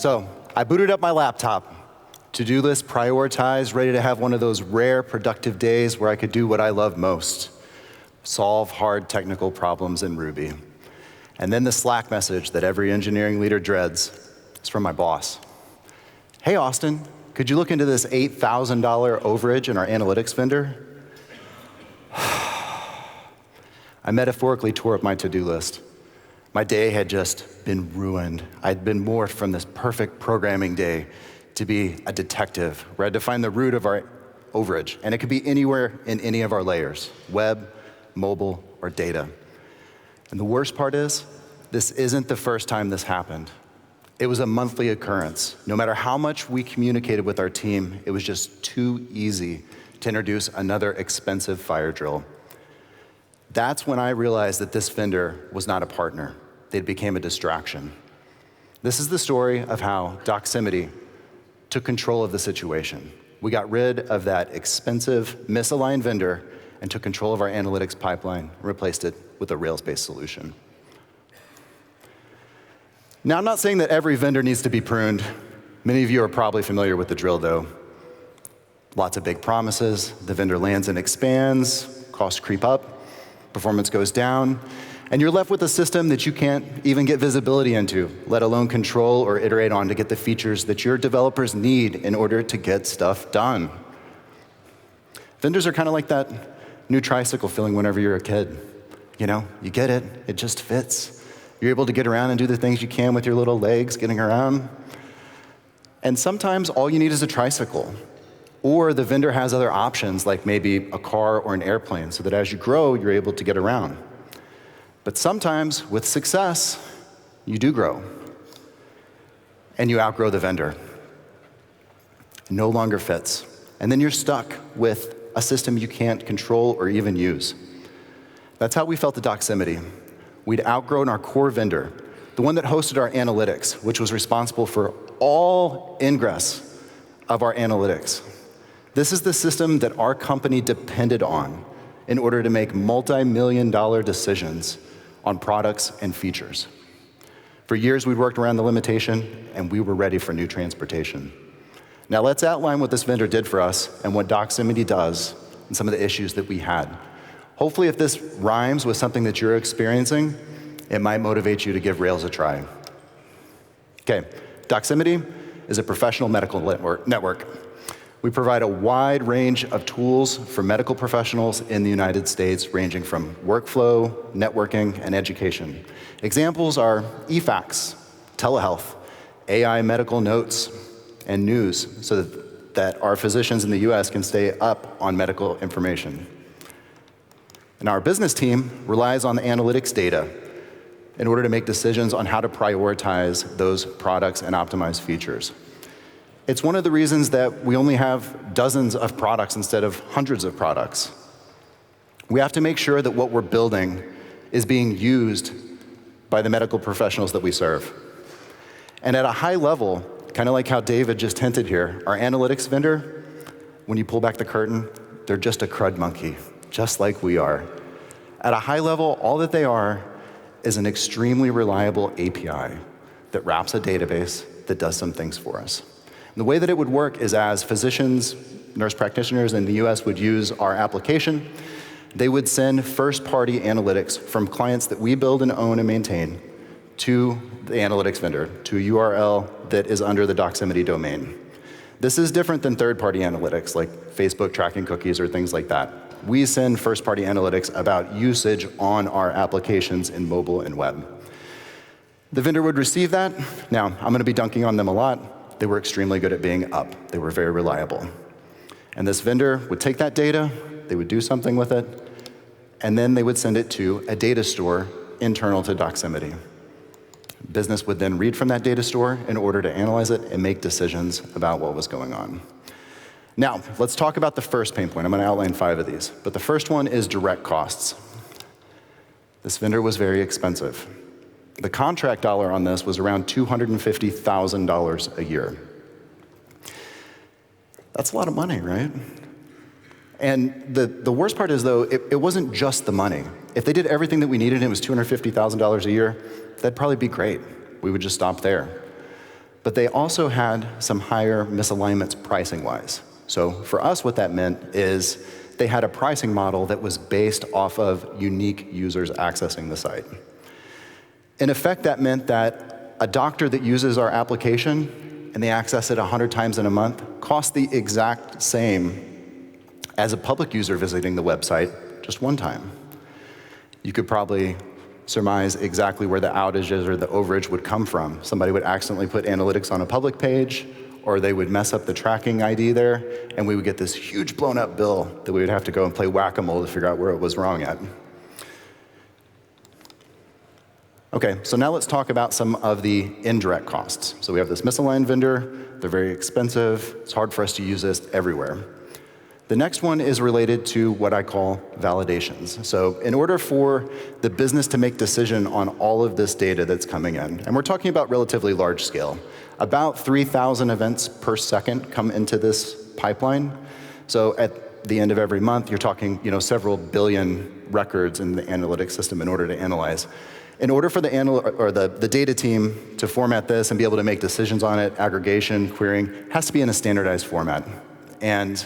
So I booted up my laptop, to-do list prioritized, ready to have one of those rare productive days where I could do what I love most, solve hard technical problems in Ruby. And then the Slack message that every engineering leader dreads is from my boss. Hey, Austin, could you look into this $8,000 overage in our analytics vendor? I metaphorically tore up my to-do list. My day had just been ruined. I'd been morphed from this perfect programming day to be a detective, where I had to find the root of our overage. And it could be anywhere in any of our layers, web, mobile, or data. And the worst part is, this isn't the first time this happened. It was a monthly occurrence. No matter how much we communicated with our team, it was just too easy to introduce another expensive fire drill. That's when I realized that this vendor was not a partner. They became a distraction. This is the story of how Doximity took control of the situation. We got rid of that expensive, misaligned vendor and took control of our analytics pipeline and replaced it with a Rails-based solution. Now, I'm not saying that every vendor needs to be pruned. Many of you are probably familiar with the drill, though. Lots of big promises, the vendor lands and expands, costs creep up, performance goes down, and you're left with a system that you can't even get visibility into, let alone control or iterate on to get the features that your developers need in order to get stuff done. Vendors are kind of like that new tricycle feeling whenever you're a kid. You know, you get it, it just fits. You're able to get around and do the things you can with your little legs getting around. And sometimes all you need is a tricycle. Or the vendor has other options, like maybe a car or an airplane, so that as you grow, you're able to get around. But sometimes, with success, you do grow. And you outgrow the vendor. It no longer fits. And then you're stuck with a system you can't control or even use. That's how we felt at Doximity. We'd outgrown our core vendor, the one that hosted our analytics, which was responsible for all ingress of our analytics. This is the system that our company depended on in order to make multi-million-dollar decisions on products and features. For years, we'd worked around the limitation, and we were ready for new transportation. Now let's outline what this vendor did for us and what Doximity does and some of the issues that we had. Hopefully, if this rhymes with something that you're experiencing, it might motivate you to give Rails a try. Okay, Doximity is a professional medical network. We provide a wide range of tools for medical professionals in the United States, ranging from workflow, networking, and education. Examples are eFax, telehealth, AI medical notes, and news, so that our physicians in the US can stay up on medical information. And our business team relies on the analytics data in order to make decisions on how to prioritize those products and optimize features. It's one of the reasons that we only have dozens of products instead of hundreds of products. We have to make sure that what we're building is being used by the medical professionals that we serve. And at a high level, kind of like how David just hinted here, our analytics vendor, when you pull back the curtain, they're just a crud monkey, just like we are. At a high level, all that they are is an extremely reliable API that wraps a database that does some things for us. The way that it would work is as physicians, nurse practitioners in the US would use our application, they would send first-party analytics from clients that we build and own and maintain to the analytics vendor, to a URL that is under the Doximity domain. This is different than third-party analytics, like Facebook tracking cookies or things like that. We send first-party analytics about usage on our applications in mobile and web. The vendor would receive that. Now, I'm going to be dunking on them a lot. They were extremely good at being up. They were very reliable. And this vendor would take that data, they would do something with it, and then they would send it to a data store internal to Doximity. Business would then read from that data store in order to analyze it and make decisions about what was going on. Now, let's talk about the first pain point. I'm going to outline 5 of these. But the first one is direct costs. This vendor was very expensive. The contract dollar on this was around $250,000 a year. That's a lot of money, right? And the worst part is, though, it wasn't just the money. If they did everything that we needed and it was $250,000 a year, that'd probably be great. We would just stop there. but they also had some higher misalignments pricing-wise. So for us, what that meant is they had a pricing model that was based off of unique users accessing the site. In effect, that meant that a doctor that uses our application and they access it 100 times in a month costs the exact same as a public user visiting the website just one time. You could probably surmise exactly where the outages or the overage would come from. Somebody would accidentally put analytics on a public page, or they would mess up the tracking ID there, and we would get this huge blown up bill that we would have to go and play whack-a-mole to figure out where it was wrong at. Okay, so now let's talk about some of the indirect costs. So we have this misaligned vendor, they're very expensive, it's hard for us to use this everywhere. The next one is related to what I call validations. So in order for the business to make decision on all of this data that's coming in, and we're talking about relatively large scale, about 3,000 events per second come into this pipeline. So at the end of every month, you're talking several billion records in the analytics system in order to analyze. In order for the data team to format this and be able to make decisions on it, aggregation, querying, has to be in a standardized format. And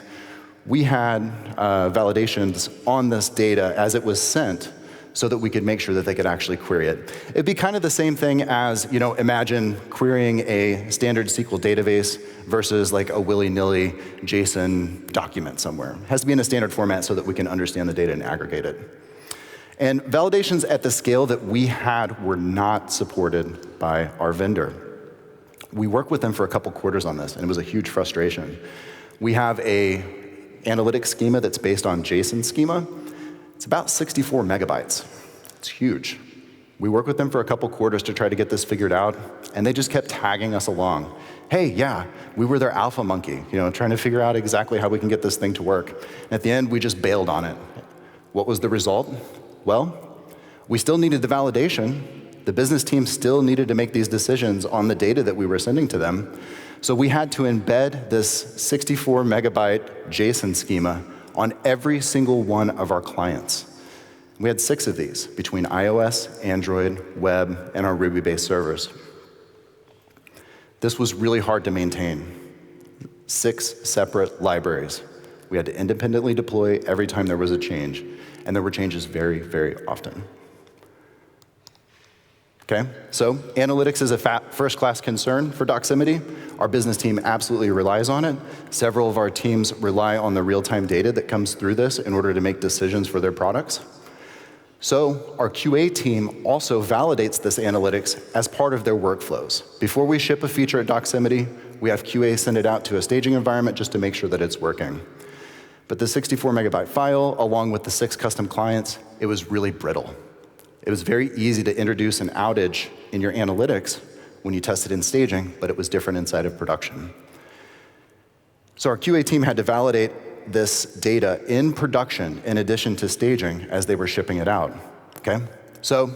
we had validations on this data as it was sent so that we could make sure that they could actually query it. It'd be kind of the same thing as, imagine querying a standard SQL database versus like a willy-nilly JSON document somewhere. It has to be in a standard format so that we can understand the data and aggregate it. And validations at the scale that we had were not supported by our vendor. We worked with them for a couple quarters on this, and it was a huge frustration. We have a analytics schema that's based on JSON schema. It's about 64 megabytes. It's huge. We worked with them for a couple quarters to try to get this figured out, and they just kept tagging us along. Hey, yeah, we were their alpha monkey, trying to figure out exactly how we can get this thing to work. And at the end, we just bailed on it. What was the result? Well, we still needed the validation. The business team still needed to make these decisions on the data that we were sending to them. So we had to embed this 64 megabyte JSON schema on every single one of our clients. We had 6 of these between iOS, Android, web, and our Ruby-based servers. This was really hard to maintain. 6 separate libraries. We had to independently deploy every time there was a change, and there were changes very, very often. Okay, so analytics is a first-class concern for Doximity. Our business team absolutely relies on it. Several of our teams rely on the real-time data that comes through this in order to make decisions for their products. So our QA team also validates this analytics as part of their workflows. Before we ship a feature at Doximity, we have QA send it out to a staging environment just to make sure that it's working. But the 64 megabyte file, along with the 6 custom clients, it was really brittle. It was very easy to introduce an outage in your analytics when you tested in staging, but it was different inside of production. So our QA team had to validate this data in production in addition to staging as they were shipping it out, okay? So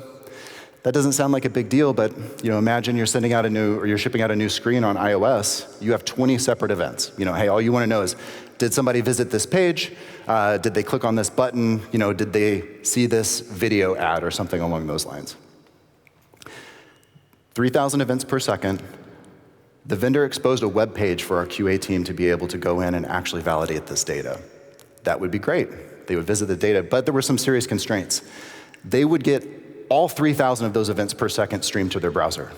that doesn't sound like a big deal, but imagine you're sending out you're shipping out a new screen on iOS. You have 20 separate events. Hey, all you want to know is, did somebody visit this page? Did they click on this button? Did they see this video ad or something along those lines? 3,000 events per second. The vendor exposed a web page for our QA team to be able to go in and actually validate this data. That would be great. They would visit the data, but there were some serious constraints. They would get all 3,000 of those events per second streamed to their browser.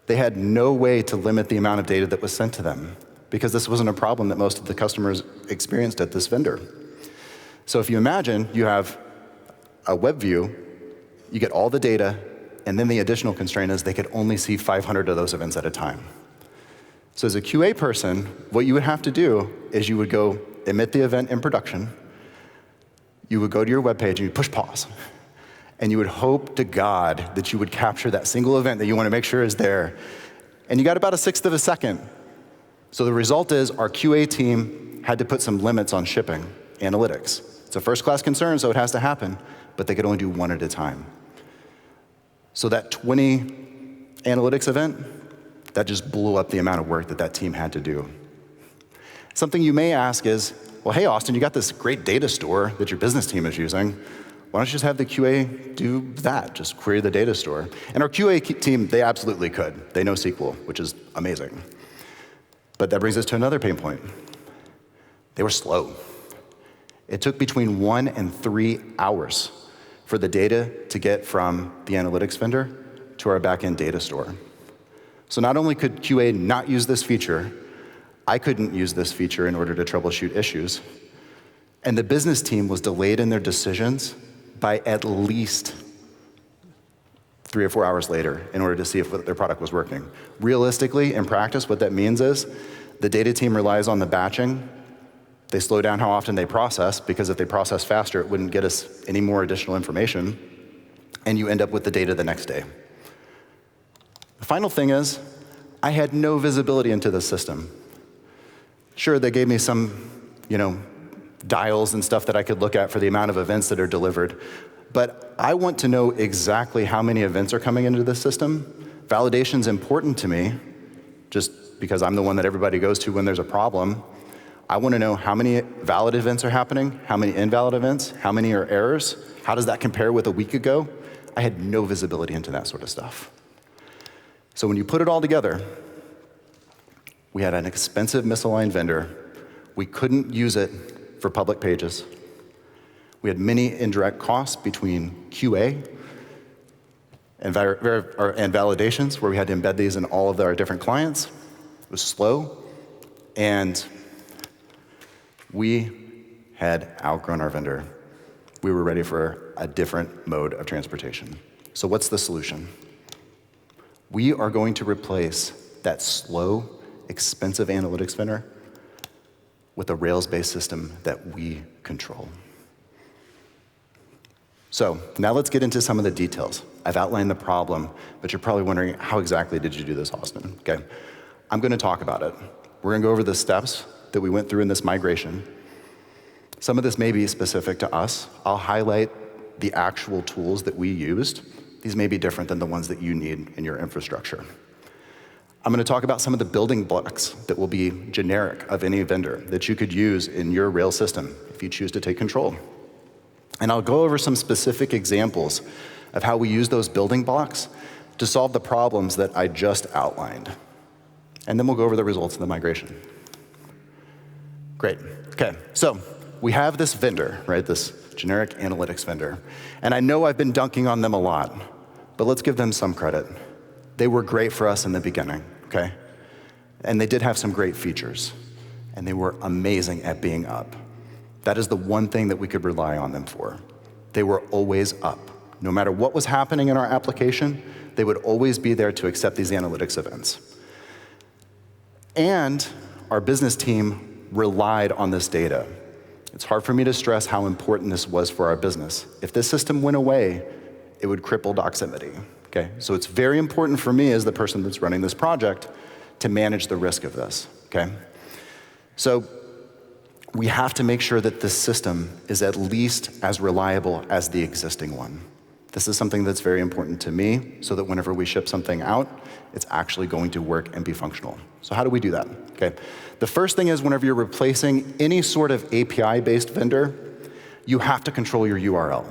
They had no way to limit the amount of data that was sent to them because this wasn't a problem that most of the customers experienced at this vendor. So if you imagine you have a web view, you get all the data, and then the additional constraint is they could only see 500 of those events at a time. So as a QA person, what you would have to do is you would go emit the event in production, you would go to your web page and you'd push pause. And you would hope to God that you would capture that single event that you want to make sure is there. And you got about 1/6 of a second. So the result is our QA team had to put some limits on shipping analytics. It's a first-class concern, so it has to happen, but they could only do 1 at a time. So that 20 analytics event, that just blew up the amount of work that team had to do. Something you may ask is, well, hey, Austin, you got this great data store that your business team is using. Why don't you just have the QA do that? Just query the data store. And our QA team, they absolutely could. They know SQL, which is amazing. But that brings us to another pain point. They were slow. It took between 1 and 3 hours for the data to get from the analytics vendor to our backend data store. So not only could QA not use this feature, I couldn't use this feature in order to troubleshoot issues. And the business team was delayed in their decisions by at least 3 or 4 hours later in order to see if their product was working. Realistically, in practice, what that means is the data team relies on the batching. They slow down how often they process, because if they process faster, it wouldn't get us any more additional information, and you end up with the data the next day. The final thing is, I had no visibility into the system. Sure, they gave me some, dials and stuff that I could look at for the amount of events that are delivered, but I want to know exactly how many events are coming into the system. Validation's important to me, just because I'm the one that everybody goes to when there's a problem. I want to know how many valid events are happening, how many invalid events, how many are errors, how does that compare with a week ago? I had no visibility into that sort of stuff. So when you put it all together, we had an expensive misaligned vendor. We couldn't use it for public pages. We had many indirect costs between QA and validations, where we had to embed these in all of our different clients. It was slow, and we had outgrown our vendor. We were ready for a different mode of transportation. So what's the solution? We are going to replace that slow, expensive analytics vendor with a Rails-based system that we control. So now let's get into some of the details. I've outlined the problem, but you're probably wondering, how exactly did you do this, Austin? Okay, I'm going to talk about it. We're going to go over the steps that we went through in this migration. Some of this may be specific to us. I'll highlight the actual tools that we used. These may be different than the ones that you need in your infrastructure. I'm going to talk about some of the building blocks that will be generic of any vendor that you could use in your Rails system if you choose to take control. And I'll go over some specific examples of how we use those building blocks to solve the problems that I just outlined. And then we'll go over the results of the migration. Great. Okay, so we have this vendor, right, this generic analytics vendor. And I know I've been dunking on them a lot, but let's give them some credit. They were great for us in the beginning, okay? And they did have some great features, and they were amazing at being up. That is the one thing that we could rely on them for. They were always up. No matter what was happening in our application, they would always be there to accept these analytics events. And our business team relied on this data. It's hard for me to stress how important this was for our business. If this system went away, it would cripple Doximity. Okay, so it's very important for me as the person that's running this project to manage the risk of this, okay? So we have to make sure that this system is at least as reliable as the existing one. This is something that's very important to me, so that whenever we ship something out, it's actually going to work and be functional. So how do we do that? Okay, the first thing is, whenever you're replacing any sort of API-based vendor, you have to control your URL.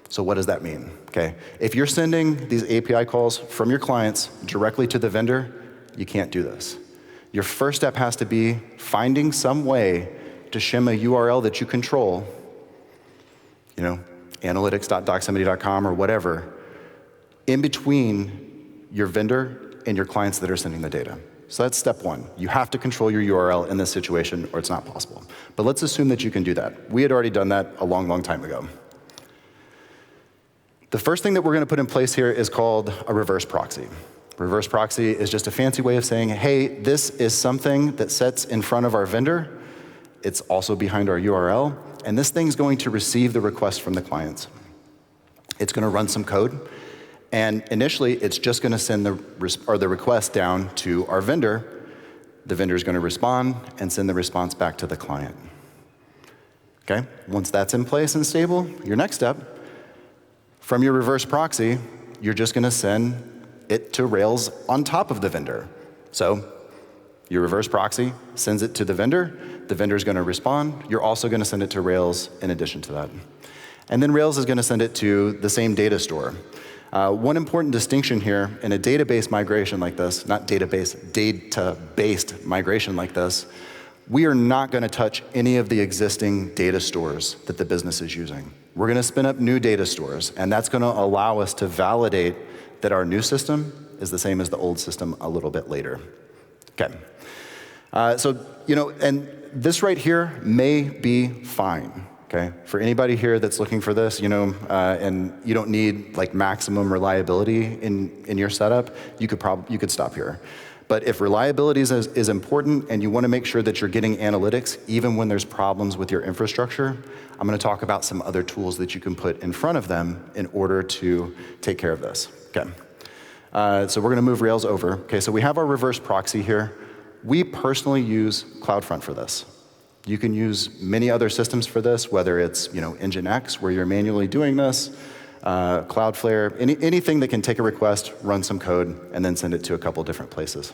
So what does that mean? Okay, if you're sending these API calls from your clients directly to the vendor, you can't do this. Your first step has to be finding some way to shim a URL that you control, analytics.doximity.com or whatever, in between your vendor and your clients that are sending the data. So that's step one. You have to control your URL in this situation, or it's not possible. But let's assume that you can do that. We had already done that a long, long time ago. The first thing that we're going to put in place here is called a reverse proxy. Reverse proxy is just a fancy way of saying, hey, this is something that sits in front of our vendor. It's also behind our URL, and this thing's going to receive the request from the clients. It's going to run some code, and initially, it's just going to send the request down to our vendor. The vendor's going to respond and send the response back to the client. Okay? Once that's in place and stable, your next step, from your reverse proxy, you're just going to send it to Rails on top of the vendor. So your reverse proxy sends it to the vendor's going to respond. You're also going to send it to Rails in addition to that. And then Rails is going to send it to the same data store. One important distinction here in a database migration like this, not database, data-based migration like this, we are not going to touch any of the existing data stores that the business is using. We're going to spin up new data stores, and that's going to allow us to validate that our new system is the same as the old system a little bit later. Okay. And this right here may be fine. Okay, for anybody here that's looking for this, and you don't need like maximum reliability in your setup, you could stop here. But if reliability is important and you want to make sure that you're getting analytics even when there's problems with your infrastructure, I'm going to talk about some other tools that you can put in front of them in order to take care of this. Okay, so we're going to move Rails over. Okay, so we have our reverse proxy here. We personally use CloudFront for this. You can use many other systems for this, whether it's Nginx, where you're manually doing this, Cloudflare, anything that can take a request, run some code, and then send it to a couple different places.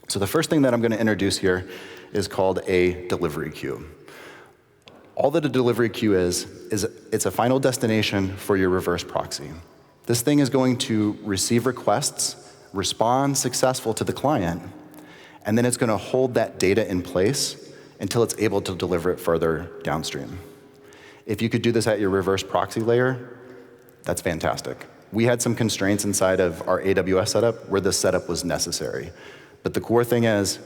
So the first thing that I'm going to introduce here is called a delivery queue. All that a delivery queue is it's a final destination for your reverse proxy. This thing is going to receive requests, respond successful to the client, and then it's going to hold that data in place until it's able to deliver it further downstream. If you could do this at your reverse proxy layer, that's fantastic. We had some constraints inside of our AWS setup where this setup was necessary. But the core thing is,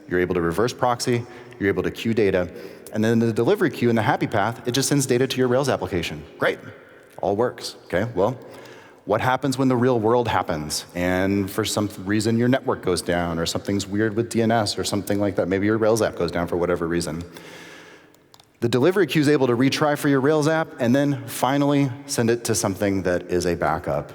you're able to reverse proxy, you're able to queue data, and then the delivery queue in the happy path, it just sends data to your Rails application. Great, all works, okay? Well, what happens when the real world happens and for some reason your network goes down or something's weird with DNS or something like that? Maybe your Rails app goes down for whatever reason. The delivery queue is able to retry for your Rails app and then finally send it to something that is a backup.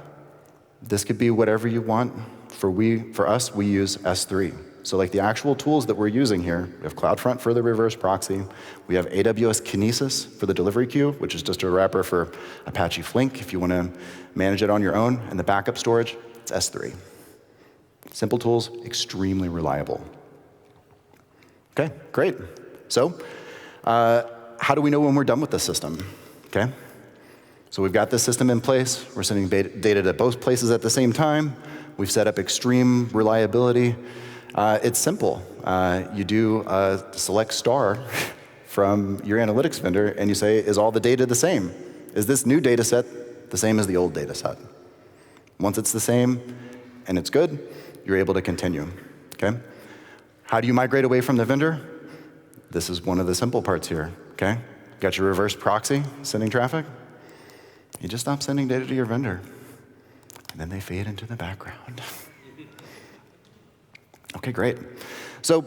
This could be whatever you want. For us, we use S3. So like the actual tools that we're using here, we have CloudFront for the reverse proxy. We have AWS Kinesis for the delivery queue, which is just a wrapper for Apache Flink if you want to manage it on your own. And the backup storage, it's S3. Simple tools, extremely reliable. Okay, great. So how do we know when we're done with the system? Okay, so we've got this system in place. We're sending data to both places at the same time. We've set up extreme reliability. It's simple. You do a select star from your analytics vendor, and you say, is all the data the same? Is this new data set the same as the old data set? Once it's the same and it's good, you're able to continue. Okay? How do you migrate away from the vendor? This is one of the simple parts here. Okay? Got your reverse proxy sending traffic. You just stop sending data to your vendor, and then they fade into the background. Okay, great. So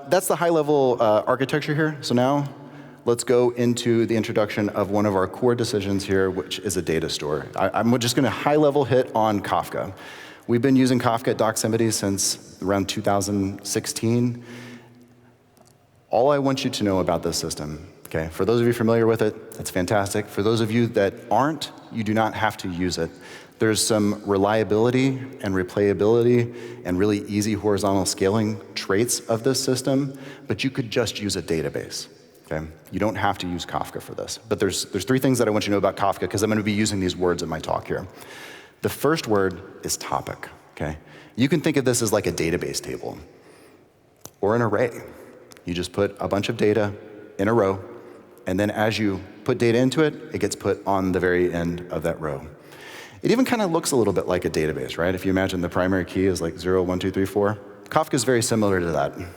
that's the high-level architecture here. So now let's go into the introduction of one of our core decisions here, which is a data store. I'm just going to high-level hit on Kafka. We've been using Kafka at Doximity since around 2016. All I want you to know about this system, okay, for those of you familiar with it, that's fantastic. For those of you that aren't, you do not have to use it. There's some reliability and replayability and really easy horizontal scaling traits of this system, but you could just use a database, okay? You don't have to use Kafka for this. But there's three things that I want you to know about Kafka, because I'm going to be using these words in my talk here. The first word is topic, okay? You can think of this as like a database table or an array. You just put a bunch of data in a row, and then as you put data into it, it gets put on the very end of that row. It even kind of looks a little bit like a database, right? If you imagine the primary key is like 0, 1, 2, 3, 4. Kafka is very similar to that. Okay,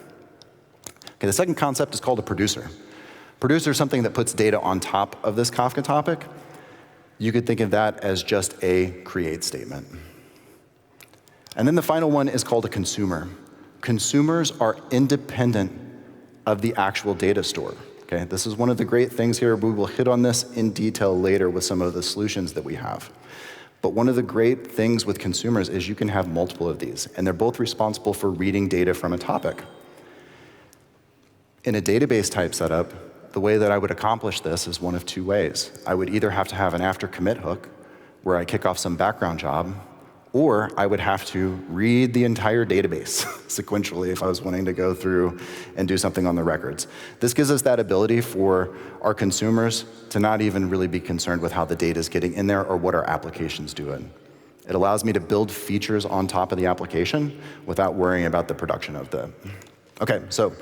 the second concept is called a producer. Producer is something that puts data on top of this Kafka topic. You could think of that as just a create statement. And then the final one is called a consumer. Consumers are independent of the actual data store. Okay, this is one of the great things here. We will hit on this in detail later with some of the solutions that we have. But one of the great things with consumers is you can have multiple of these, and they're both responsible for reading data from a topic. In a database type setup, the way that I would accomplish this is one of two ways. I would either have to have an after commit hook, where I kick off some background job, or I would have to read the entire database sequentially if I was wanting to go through and do something on the records. This gives us that ability for our consumers to not even really be concerned with how the data is getting in there or what our application's doing. It allows me to build features on top of the application without worrying about the production of them. Okay, so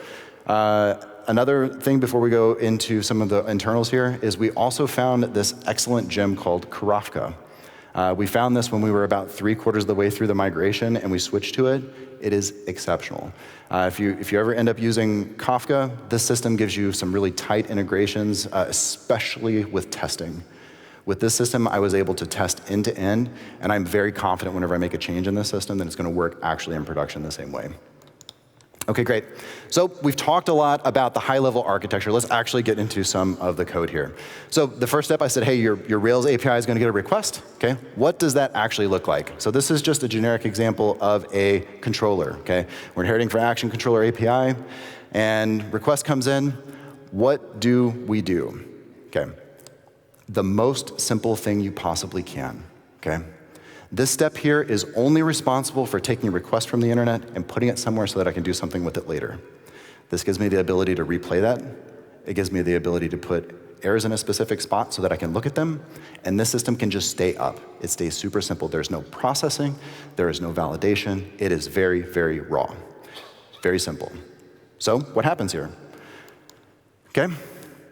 another thing before we go into some of the internals here is we also found this excellent gem called Kafka. We found this when we were about 3/4 of the way through the migration and we switched to it. It is exceptional. If you ever end up using Kafka, this system gives you some really tight integrations, especially with testing. With this system, I was able to test end to end, and I'm very confident whenever I make a change in this system that it's going to work actually in production the same way. Okay, great. So we've talked a lot about the high-level architecture. Let's actually get into some of the code here. So the first step, I said, hey, your Rails API is going to get a request. Okay, what does that actually look like? So this is just a generic example of a controller. Okay, we're inheriting from Action Controller API, and request comes in. What do we do? Okay, the most simple thing you possibly can. Okay. This step here is only responsible for taking a request from the internet and putting it somewhere so that I can do something with it later. This gives me the ability to replay that. It gives me the ability to put errors in a specific spot so that I can look at them, and this system can just stay up. It stays super simple. There's no processing, there is no validation. It is very, very raw. Very simple. So what happens here? Okay.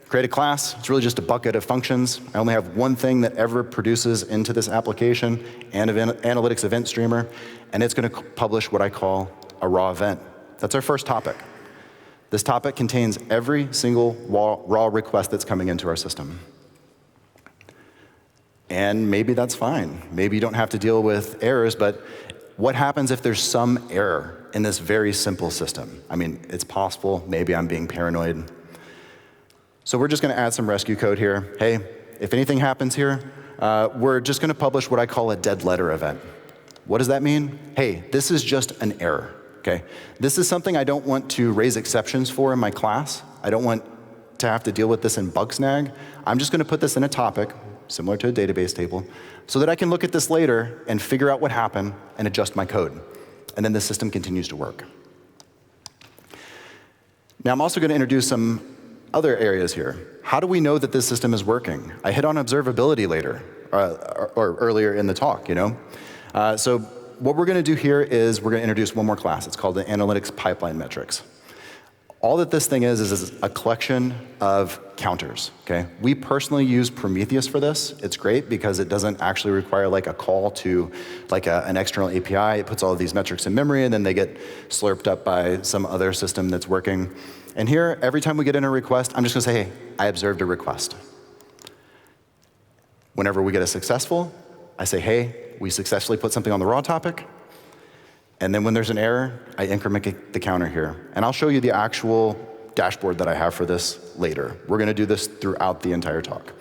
Create a class. It's really just a bucket of functions. I only have one thing that ever produces into this application, analytics event streamer, and it's going to publish what I call a raw event. That's our first topic. This topic contains every single raw request that's coming into our system. And maybe that's fine. Maybe you don't have to deal with errors, but what happens if there's some error in this very simple system? I mean, it's possible. Maybe I'm being paranoid. So we're just going to add some rescue code here. Hey, if anything happens here, we're just going to publish what I call a dead letter event. What does that mean? Hey, this is just an error. Okay, this is something I don't want to raise exceptions for in my class. I don't want to have to deal with this in Bugsnag. I'm just going to put this in a topic, similar to a database table, so that I can look at this later and figure out what happened and adjust my code. And then the system continues to work. Now I'm also going to introduce some other areas here. How do we know that this system is working? I hit on observability later, or earlier in the talk, you know? So what we're going to do here is we're going to introduce one more class. It's called the Analytics Pipeline Metrics. All that this thing is a collection of counters, okay? We personally use Prometheus for this. It's great because it doesn't actually require like a call to like an external API. It puts all of these metrics in memory and then they get slurped up by some other system that's working. And here, every time we get in a request, I'm just going to say, hey, I observed a request. Whenever we get a successful, I say, hey, we successfully put something on the raw topic. And then when there's an error, I increment the counter here. And I'll show you the actual dashboard that I have for this later. We're going to do this throughout the entire talk.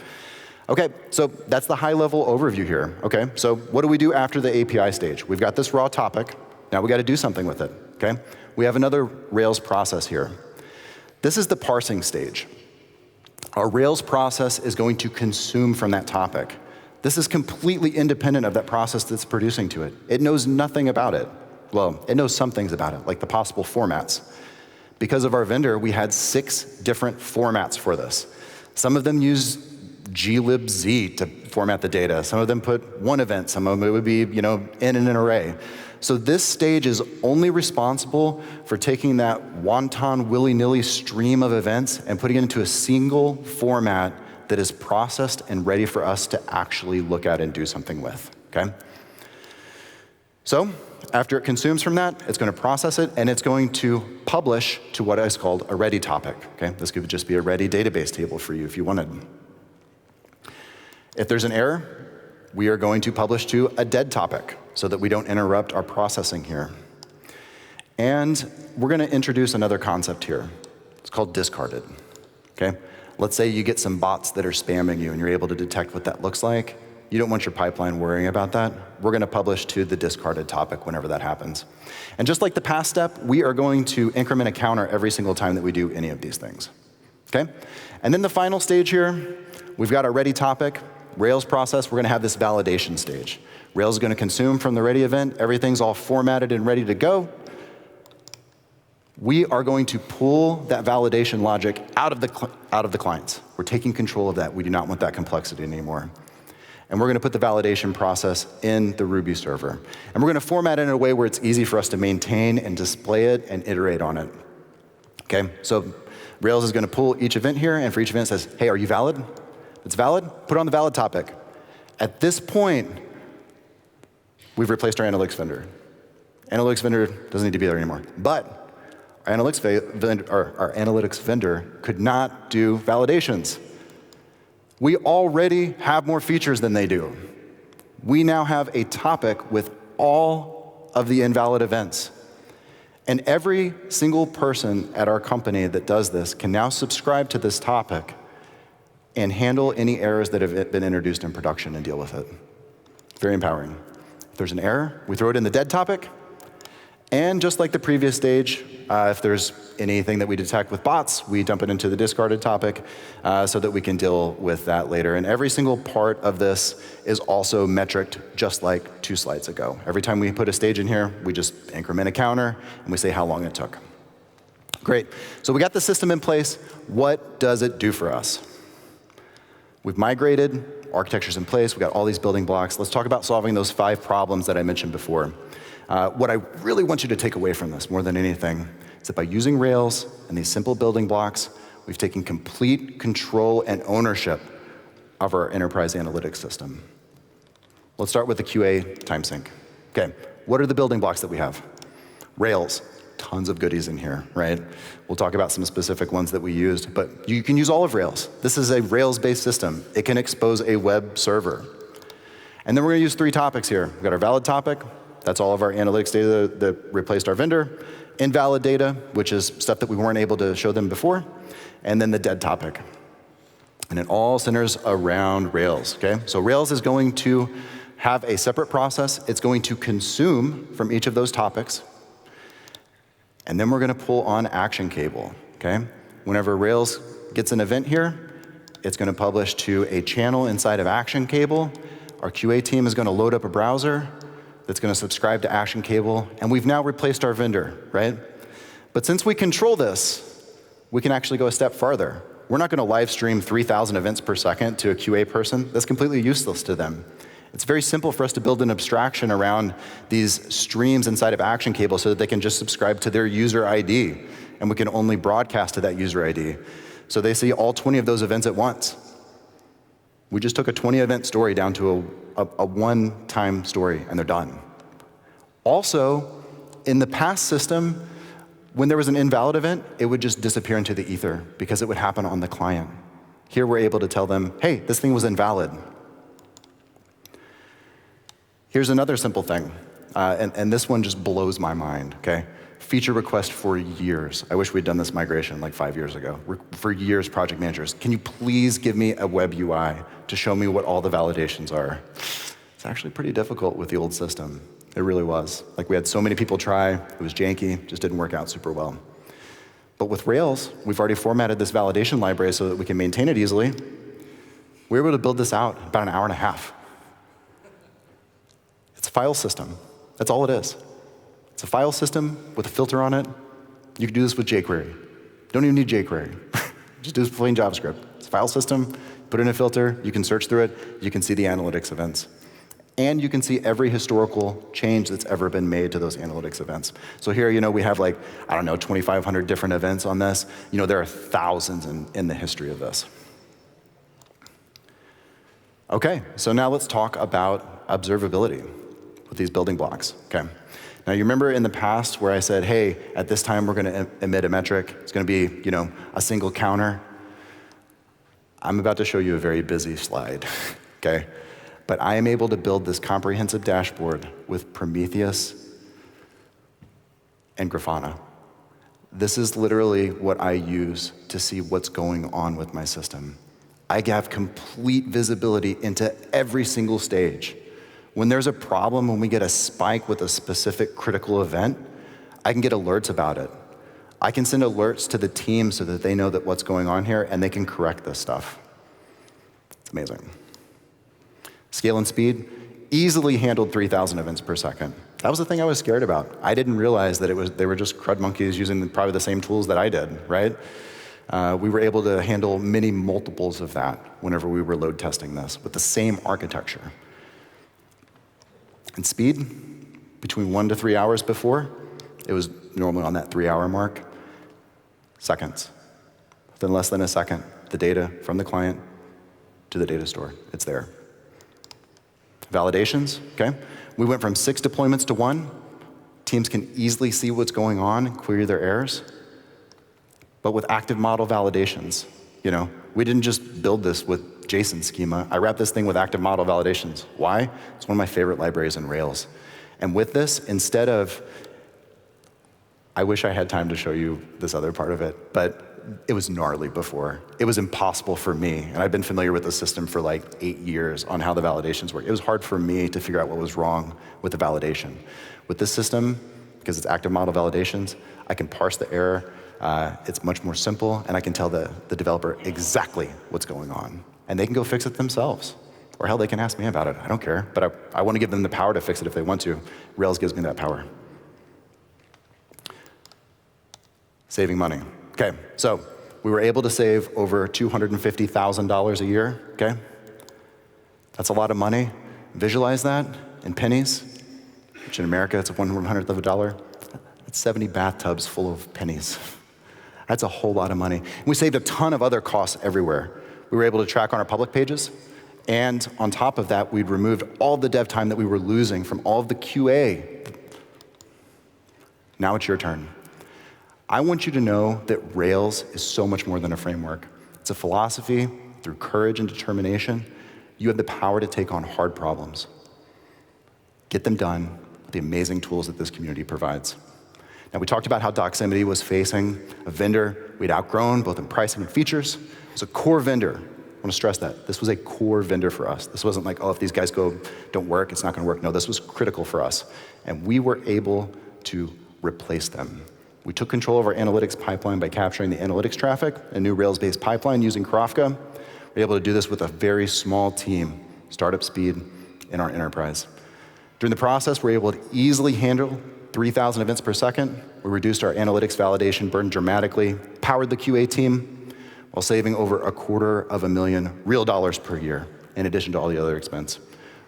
Okay, so that's the high-level overview here. Okay, so what do we do after the API stage? We've got this raw topic. Now we got to do something with it. Okay, we have another Rails process here. This is the parsing stage. Our Rails process is going to consume from that topic. This is completely independent of that process that's producing to it. It knows nothing about it. Well, it knows some things about it, like the possible formats. Because of our vendor, we had 6 different formats for this. Some of them use glibz to format the data. Some of them put one event. Some of them would be, in an array. So this stage is only responsible for taking that wanton, willy-nilly stream of events and putting it into a single format that is processed and ready for us to actually look at and do something with, okay? So after it consumes from that, it's going to process it, and it's going to publish to what is called a ready topic, okay? This could just be a ready database table for you if you wanted. If there's an error, we are going to publish to a dead topic so that we don't interrupt our processing here. And we're going to introduce another concept here. It's called discarded, okay? Let's say you get some bots that are spamming you and you're able to detect what that looks like. You don't want your pipeline worrying about that. We're going to publish to the discarded topic whenever that happens. And just like the past step, we are going to increment a counter every single time that we do any of these things, okay? And then the final stage here, we've got our ready topic. Rails process, we're gonna have this validation stage. Rails is gonna consume from the ready event. Everything's all formatted and ready to go. We are going to pull that validation logic out of the clients. We're taking control of that. We do not want that complexity anymore. And we're gonna put the validation process in the Ruby server. And we're gonna format it in a way where it's easy for us to maintain and display it and iterate on it. Okay, so Rails is gonna pull each event here, and for each event it says, hey, are you valid? If it's valid, put it on the valid topic. At this point, we've replaced our analytics vendor. Analytics vendor doesn't need to be there anymore. But our analytics vendor could not do validations. We already have more features than they do. We now have a topic with all of the invalid events. And every single person at our company that does this can now subscribe to this topic and handle any errors that have been introduced in production and deal with it. Very empowering. If there's an error, we throw it in the dead topic. And just like the previous stage, if there's anything that we detect with bots, we dump it into the discarded topic so that we can deal with that later. And every single part of this is also metriced just like 2 slides ago. Every time we put a stage in here, we just increment a counter and we say how long it took. Great, so we got the system in place. What does it do for us? We've migrated, architecture's in place, we got all these building blocks. Let's talk about solving those 5 problems that I mentioned before. What I really want you to take away from this more than anything is that by using Rails and these simple building blocks, we've taken complete control and ownership of our enterprise analytics system. Let's start with the QA time sync. Okay, what are the building blocks that we have? Rails, tons of goodies in here, right? We'll talk about some specific ones that we used, but you can use all of Rails. This is a Rails-based system. It can expose a web server. And then we're gonna use 3 topics here. We've got our valid topic. That's all of our analytics data that replaced our vendor. Invalid data, which is stuff that we weren't able to show them before. And then the dead topic. And it all centers around Rails, okay? So Rails is going to have a separate process. It's going to consume from each of those topics. And then we're gonna pull on Action Cable, okay? Whenever Rails gets an event here, it's gonna publish to a channel inside of Action Cable. Our QA team is gonna load up a browser that's gonna subscribe to Action Cable, and we've now replaced our vendor, right? But since we control this, we can actually go a step farther. We're not gonna live stream 3,000 events per second to a QA person. That's completely useless to them. It's very simple for us to build an abstraction around these streams inside of Action Cable so that they can just subscribe to their user ID, and we can only broadcast to that user ID. So they see all 20 of those events at once. We just took a 20 event story down to a one-time story, and they're done. Also, in the past system, when there was an invalid event, it would just disappear into the ether because it would happen on the client. Here we're able to tell them, hey, this thing was invalid. Here's another simple thing, and this one just blows my mind, okay? Feature request for years. I wish we'd done this migration like 5 years ago. For years, project managers, can you please give me a web UI to show me what all the validations are? It's actually pretty difficult with the old system. It really was. Like, we had so many people try, it was janky, just didn't work out super well. But with Rails, we've already formatted this validation library so that we can maintain it easily. We were able to build this out in about an hour and a half. It's a file system. That's all it is. It's a file system with a filter on it. You can do this with jQuery. Don't even need jQuery. Just do this with plain JavaScript. It's a file system, put in a filter, you can search through it, you can see the analytics events. And you can see every historical change that's ever been made to those analytics events. So here, we have 2,500 different events on this. There are thousands in the history of this. Okay, so now let's talk about observability with these building blocks, okay? Now, you remember in the past where I said, hey, at this time we're gonna emit a metric. It's gonna be, a single counter. I'm about to show you a very busy slide, okay? But I am able to build this comprehensive dashboard with Prometheus and Grafana. This is literally what I use to see what's going on with my system. I have complete visibility into every single stage. When there's a problem, when we get a spike with a specific critical event, I can get alerts about it. I can send alerts to the team so that they know that what's going on here and they can correct this stuff. It's amazing. Scale and speed, easily handled 3,000 events per second. That was the thing I was scared about. I didn't realize that they were just crud monkeys using probably the same tools that I did, right? We were able to handle many multiples of that whenever we were load testing this with the same architecture. And speed, between 1 to 3 hours before, it was normally on that 3-hour mark. Seconds. Within less than a second, the data from the client to the data store, it's there. Validations, okay? We went from 6 deployments to 1. Teams can easily see what's going on and query their errors. But with active model validations, we didn't just build this with JSON schema. I wrapped this thing with active model validations. Why? It's one of my favorite libraries in Rails. And with this, instead of, I wish I had time to show you this other part of it, but it was gnarly before. It was impossible for me, and I've been familiar with the system for like 8 years on how the validations work. It was hard for me to figure out what was wrong with the validation. With this system, because it's active model validations, I can parse the error. It's much more simple, and I can tell the developer exactly what's going on. And they can go fix it themselves. Or hell, they can ask me about it. I don't care, but I want to give them the power to fix it if they want to. Rails gives me that power. Saving money. Okay, so we were able to save over $250,000 a year, okay? That's a lot of money. Visualize that in pennies, which in America, it's 1/100th of a dollar. That's 70 bathtubs full of pennies. That's a whole lot of money. And we saved a ton of other costs everywhere. We were able to track on our public pages, and on top of that, we'd removed all the dev time that we were losing from all of the QA. Now it's your turn. I want you to know that Rails is so much more than a framework. It's a philosophy. Through courage and determination, you have the power to take on hard problems. Get them done with the amazing tools that this community provides. Now, we talked about how Doximity was facing a vendor we'd outgrown, both in pricing and features. It was a core vendor. I want to stress that. This was a core vendor for us. This wasn't like, oh, if these guys don't work, it's not going to work. No, this was critical for us. And we were able to replace them. We took control of our analytics pipeline by capturing the analytics traffic, a new Rails-based pipeline using Kafka. We're able to do this with a very small team, startup speed in our enterprise. During the process, we're able to easily handle 3,000 events per second. We reduced our analytics validation burden dramatically, powered the QA team, while saving over $250,000 real dollars per year, in addition to all the other expense.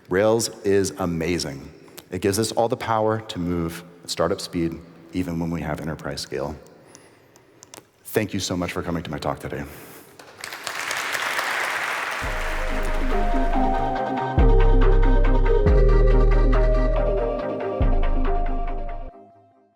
Rails is amazing. It gives us all the power to move at startup speed, even when we have enterprise scale. Thank you so much for coming to my talk today.